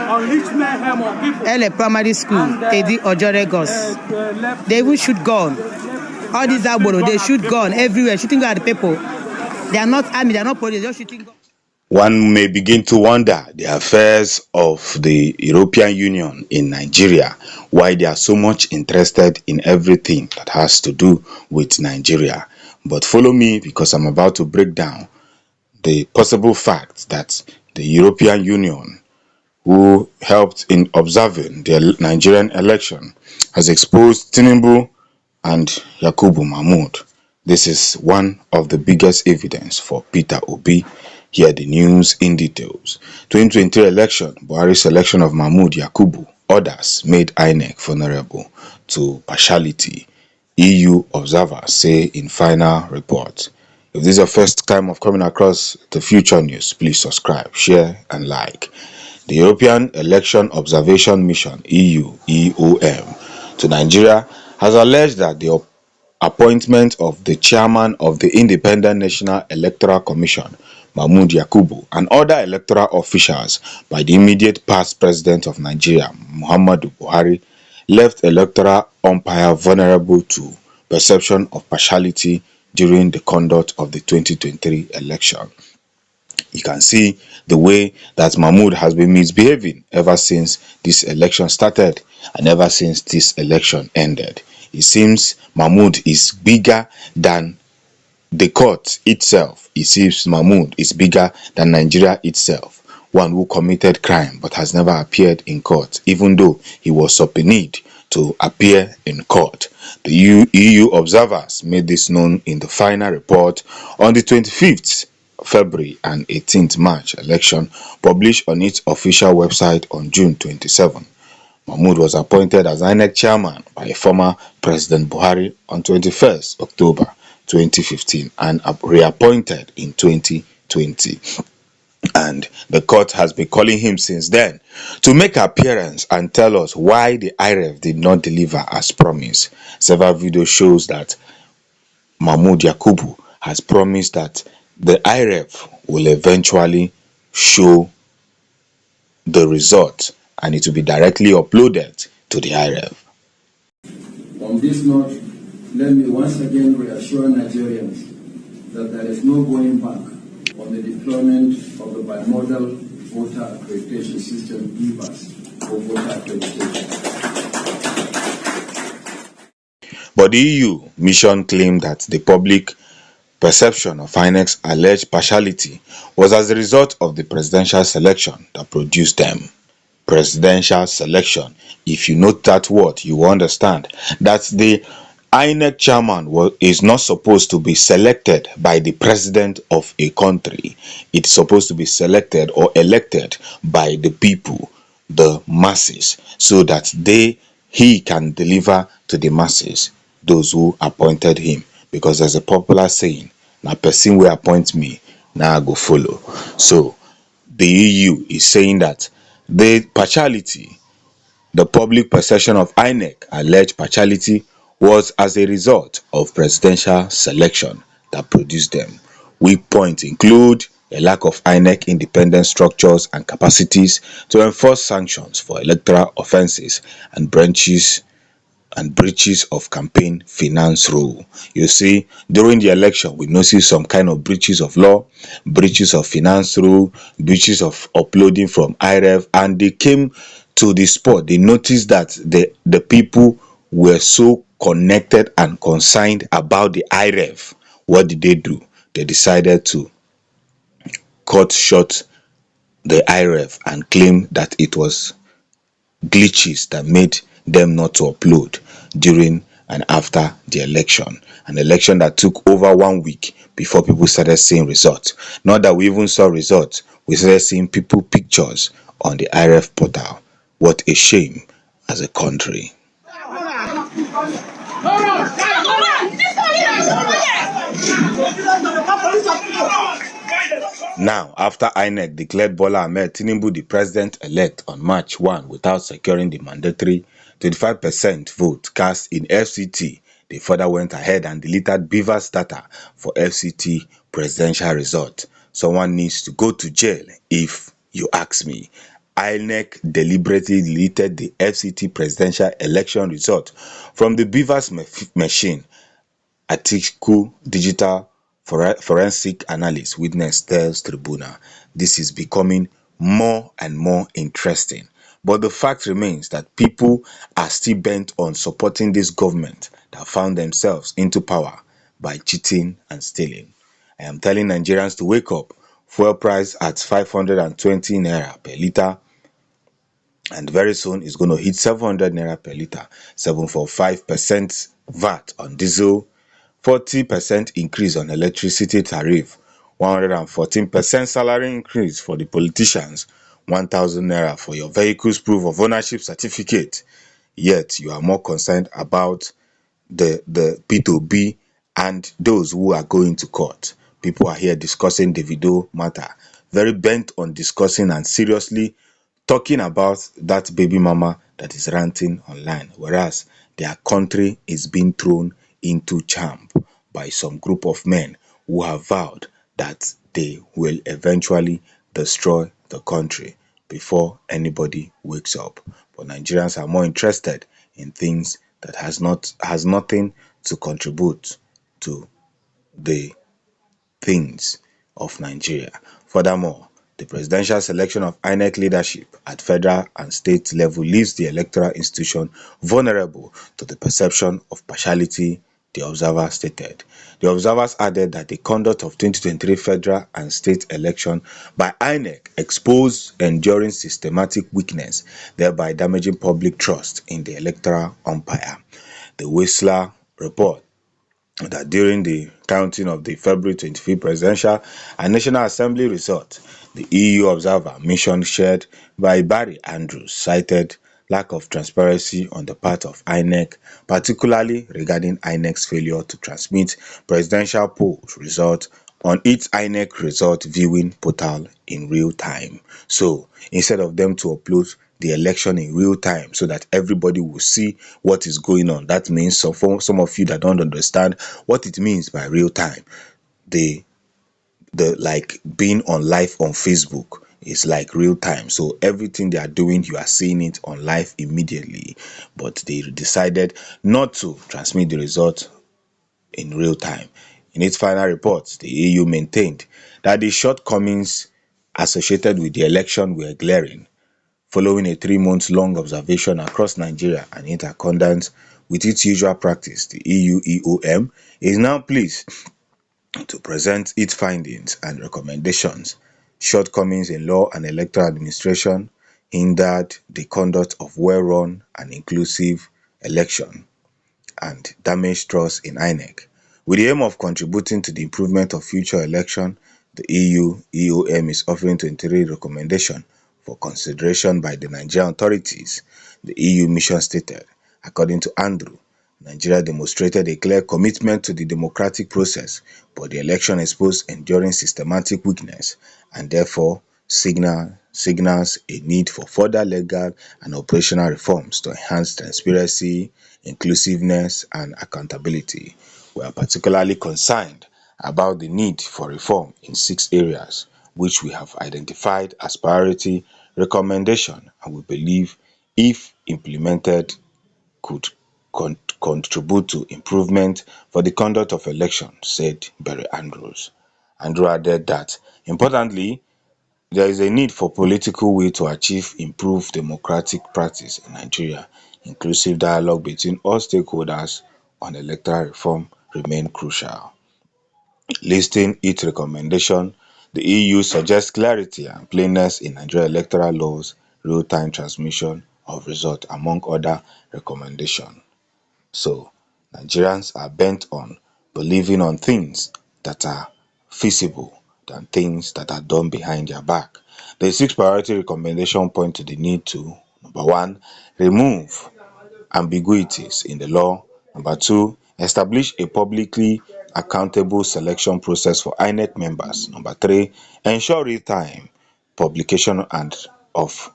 unleash mayhem on people. Ele primary school, Edi Ojoregos. They even shoot gun. All these Agboro, they shoot gun everywhere, shooting gun at the people. They are not army, they are not police, they're just shooting gun. One may begin to wonder the affairs of the European Union in Nigeria, why they are so much interested in everything that has to do with Nigeria. But follow me, because I'm about to break down the possible fact that the European Union, who helped in observing the Nigerian election, has exposed Tinubu and Yakubu Mahmood. This is one of the biggest evidence for Peter Obi. Hear the news in details. 2023 election, Buhari's selection of Mahmood Yakubu, others made Inec vulnerable to partiality. EU observers say in final report. If this is your first time of coming across the Future News, please subscribe, share and like. The European Election Observation Mission (EU) (EOM) to Nigeria has alleged that the appointment of the chairman of the Independent National Electoral Commission, Mahmood Yakubu, and other electoral officials by the immediate past president of Nigeria, Muhammadu Buhari, left electoral umpire vulnerable to perception of partiality during the conduct of the 2023 election. You can see the way that Mahmood has been misbehaving ever since this election started and ever since this election ended. It seems Mahmood is bigger than the court itself. It seems Mahmood is bigger than Nigeria itself, one who committed crime but has never appeared in court, even though he was subpoenaed to appear in court. The EU observers made this known in the final report on the 25th February and 18th March election, published on its official website on June 27. Mahmood was appointed as Inec chairman by former President Buhari on 21st October 2015 and reappointed in 2020. And the court has been calling him since then to make appearance and tell us why the IREF did not deliver as promised. Several video shows that Mahmood Yakubu has promised that the IREF will eventually show the result and it will be directly uploaded to the IREF. On this note, let me once again reassure Nigerians that there is no going back on the deployment of the bimodal voter accreditation system, EVAS, or voter accreditation. But the EU mission claimed that the public perception of INEC's alleged partiality was as a result of the presidential selection that produced them. Presidential selection. If you note that word, you will understand that the INEC chairman is not supposed to be selected by the president of a country. It's supposed to be selected or elected by the people, the masses, so that he can deliver to the masses, those who appointed him. Because there's a popular saying, na person will appoint me, now I go follow. So the EU is saying that the partiality, the public perception of INEC alleged partiality, was as a result of presidential selection that produced them. Weak points include a lack of INEC independent structures and capacities to enforce sanctions for electoral offences and breaches of campaign finance rule. You see, during the election, we noticed some kind of breaches of law, breaches of finance rule, breaches of uploading from IREF, and they came to the spot. They noticed that the people were so connected and concerned about the IREF. What did they do? They decided to cut short the IREF and claim that it was glitches that made them not to upload during and after the election. An election that took over 1 week before people started seeing results. Not that we even saw results, we started seeing people pictures on the IREF portal. What a shame as a country. Now, after INEC declared Bola Ahmed Tinubu the president-elect on March 1 without securing the mandatory 25% vote cast in FCT, they further went ahead and deleted Beaver's data for FCT presidential result. Someone needs to go to jail if you ask me. INEC deliberately deleted the FCT presidential election result from the Beavers machine, Atiku digital forensic analyst witness tells Tribuna. This is becoming more and more interesting. But the fact remains that people are still bent on supporting this government that found themselves into power by cheating and stealing. I am telling Nigerians to wake up. Fuel price at 520 naira per litre, and very soon it's going to hit 700 naira per litre. 7.45% VAT on diesel, 40% increase on electricity tariff, 114% salary increase for the politicians, 1,000 naira for your vehicle's proof of ownership certificate. Yet you are more concerned about the P2B and those who are going to court. People are here discussing Davido matter, very bent on discussing and seriously talking about that baby mama that is ranting online, whereas their country is being thrown into champ by some group of men who have vowed that they will eventually destroy the country before anybody wakes up. But Nigerians are more interested in things that has nothing to contribute to the things of Nigeria. Furthermore, the presidential selection of Inec leadership at federal and state level leaves the electoral institution vulnerable to the perception of partiality, the observer stated. The observers added that the conduct of 2023 federal and state election by Inec exposed enduring systematic weakness, thereby damaging public trust in the electoral umpire. The Whistler report that during the counting of the February 25th presidential and National Assembly result, the EU observer mission shared by Barry Andrews cited lack of transparency on the part of INEC, particularly regarding INEC's failure to transmit presidential poll results on its INEC result viewing portal in real time. So instead of them to upload the election in real time so that everybody will see what is going on, that means some of you that don't understand what it means by real time, the like being on live on Facebook is like real time. So everything they are doing, you are seeing it on live immediately. But they decided not to transmit the result in real time. In its final report, the EU maintained that the shortcomings associated with the election were glaring. Following a 3-month-long observation across Nigeria and in accordance with its usual practice, the EU EOM is now pleased to present its findings and recommendations. Shortcomings in law and electoral administration hindered the conduct of well-run and inclusive election and damaged trust in INEC. With the aim of contributing to the improvement of future election, the EU EOM is offering 23 recommendations for consideration by the Nigerian authorities, the EU mission stated. According to Andrew, Nigeria demonstrated a clear commitment to the democratic process, but the election exposed enduring systematic weakness and therefore signals a need for further legal and operational reforms to enhance transparency, inclusiveness, and accountability. We are particularly concerned about the need for reform in 6 areas, which we have identified as priority recommendation, and we believe if implemented could contribute to improvement for the conduct of elections, said Barry Andrews. Andrew added that, importantly, there is a need for political will to achieve improved democratic practice in Nigeria. Inclusive dialogue between all stakeholders on electoral reform remain crucial. Listing its recommendation, the EU suggests clarity and plainness in Nigeria electoral laws, real-time transmission of results, among other recommendations. So Nigerians are bent on believing on things that are feasible than things that are done behind their back. The 6 priority recommendation point to the need to: number 1, remove ambiguities in the law; number 2, establish a publicly accountable selection process for INEC members; number 3, ensure real-time publication and of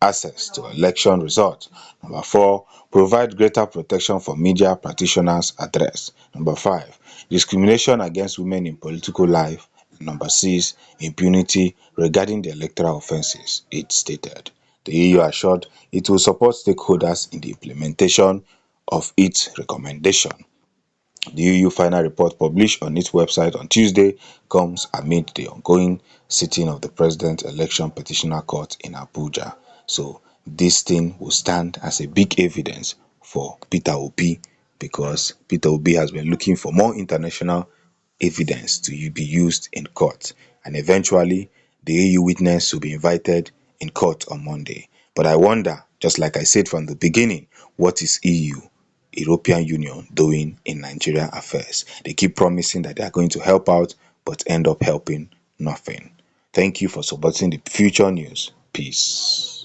access to election results; number 4, provide greater protection for media practitioners address; number 5, discrimination against women in political life Number 6, impunity regarding the electoral offences, it stated. The EU assured it will support stakeholders in the implementation of its recommendation. The EU final report published on its website on Tuesday comes amid the ongoing sitting of the President Election Petitioner Court in Abuja. So this thing will stand as a big evidence for Peter Obi, because Peter Obi has been looking for more international evidence to be used in court, and eventually the EU witness will be invited in court on Monday. But I wonder, just like I said from the beginning, what is European Union doing in Nigeria affairs? They keep promising that they are going to help out, but end up helping nothing. Thank you for supporting the Future News. Peace.